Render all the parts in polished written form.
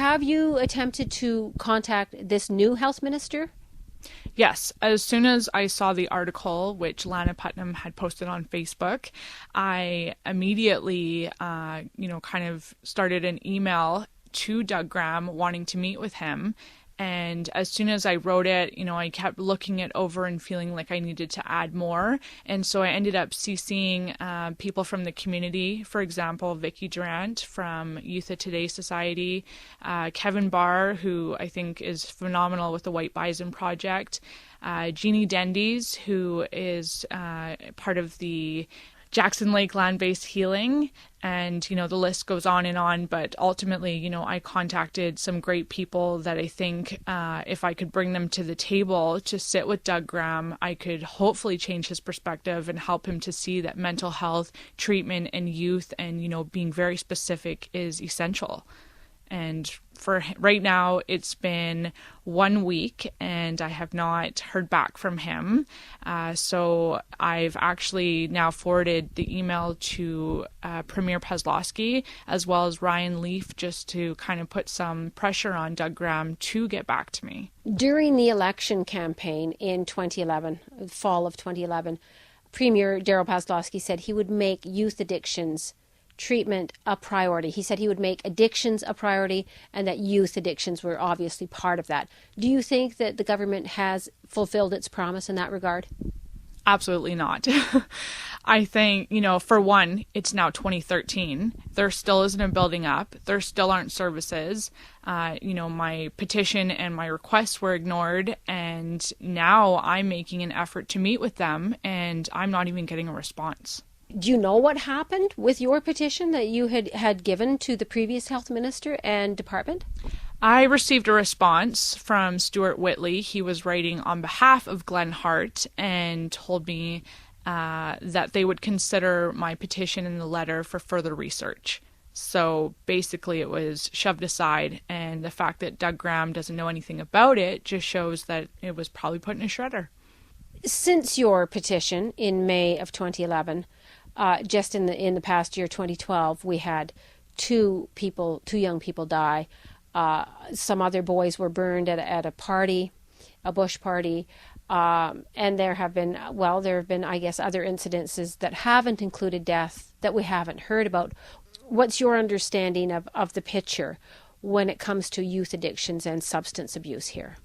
have you attempted to contact this new health minister? Yes, as soon as I saw the article, which Lana Putnam had posted on Facebook, I immediately, kind of started an email to Doug Graham wanting to meet with him. And as soon as I wrote it, I kept looking it over and feeling like I needed to add more. And so I ended up CCing people from the community, for example, Vicky Durant from Youth of Today Society, Kevin Barr, who I think is phenomenal with the White Bison Project, Jeannie Dendies, who is part of the Jackson Lake land-based healing, and the list goes on, but ultimately I contacted some great people that I think if I could bring them to the table to sit with Doug Graham, I could hopefully change his perspective and help him to see that mental health treatment and youth and being very specific is essential. And for right now, it's been 1 week and I have not heard back from him. So I've actually now forwarded the email to Premier Pezlowski as well as Ryan Leaf just to kind of put some pressure on Doug Graham to get back to me. During the election campaign in 2011, fall of 2011, Premier Darryl Pezlowski said he would make youth addictions treatment a priority. He said he would make addictions a priority and that youth addictions were obviously part of that. Do you think that the government has fulfilled its promise in that regard? Absolutely not. I think, for one, it's now 2013. There still isn't a building up. There still aren't services. My petition and my requests were ignored, and now I'm making an effort to meet with them, and I'm not even getting a response. Do you know what happened with your petition that you had given to the previous health minister and department? I received a response from Stuart Whitley. He was writing on behalf of Glenn Hart and told me that they would consider my petition in the letter for further research. So basically it was shoved aside, and the fact that Doug Graham doesn't know anything about it just shows that it was probably put in a shredder. Since your petition in May of 2011, just in the past year, 2012, we had two young people die. Some other boys were burned at a party, a bush party, and there have been, I guess, other incidences that haven't included death that we haven't heard about. What's your understanding of the picture when it comes to youth addictions and substance abuse here?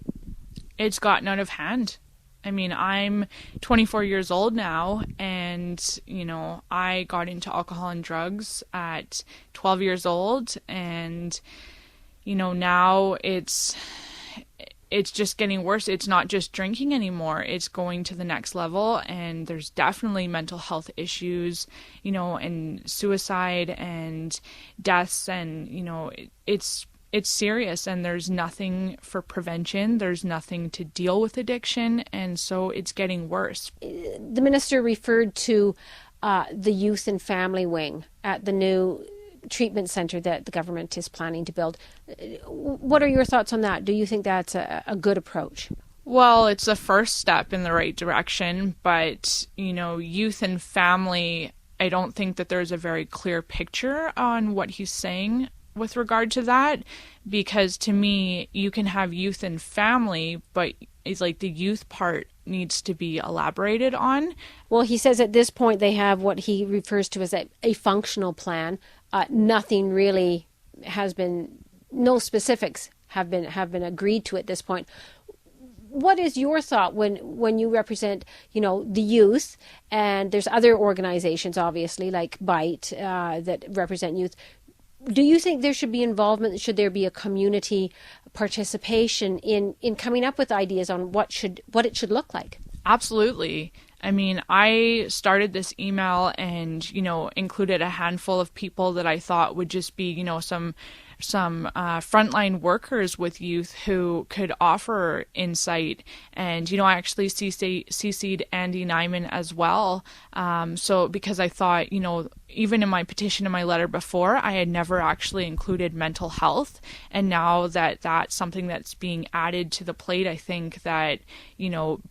It's gotten out of hand. I mean, I'm 24 years old now, and, I got into alcohol and drugs at 12 years old, and, now it's just getting worse. It's not just drinking anymore. It's going to the next level, and there's definitely mental health issues, and suicide and deaths, and, it's serious, and there's nothing for prevention. There's nothing to deal with addiction, and so it's getting worse. The minister referred to the youth and family wing at the new treatment centre that the government is planning to build. What are your thoughts on that? Do you think that's a good approach? Well, it's a first step in the right direction, but, youth and family, I don't think that there's a very clear picture on what he's saying with regard to that, because to me, you can have youth and family, but it's like the youth part needs to be elaborated on. Well, he says at this point they have what he refers to as a functional plan. Nothing really no specifics have been agreed to at this point. What is your thought when you represent, the youth, and there's other organizations, obviously, like BITE, that represent youth? Do you think there should be involvement? Should there be a community participation in coming up with ideas on what it should look like? Absolutely. I mean, I started this email and, included a handful of people that I thought would just be, some frontline workers with youth who could offer insight. And, I actually CC'd Andy Nyman as well. So because I thought, even in my petition and my letter before, I had never actually included mental health. And now that that's something that's being added to the plate, I think that,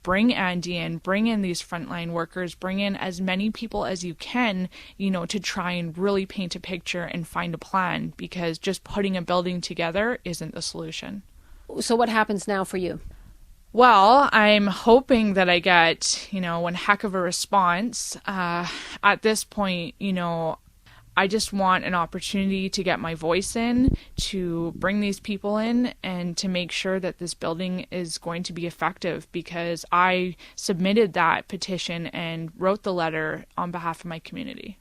bring Andy in, bring in these frontline workers, bring in as many people as you can, to try and really paint a picture and find a plan, because just putting putting a building together isn't the solution. So what happens now for you? Well, I'm hoping that I get, one heck of a response. At this point, I just want an opportunity to get my voice in, to bring these people in, and to make sure that this building is going to be effective, because I submitted that petition and wrote the letter on behalf of my community.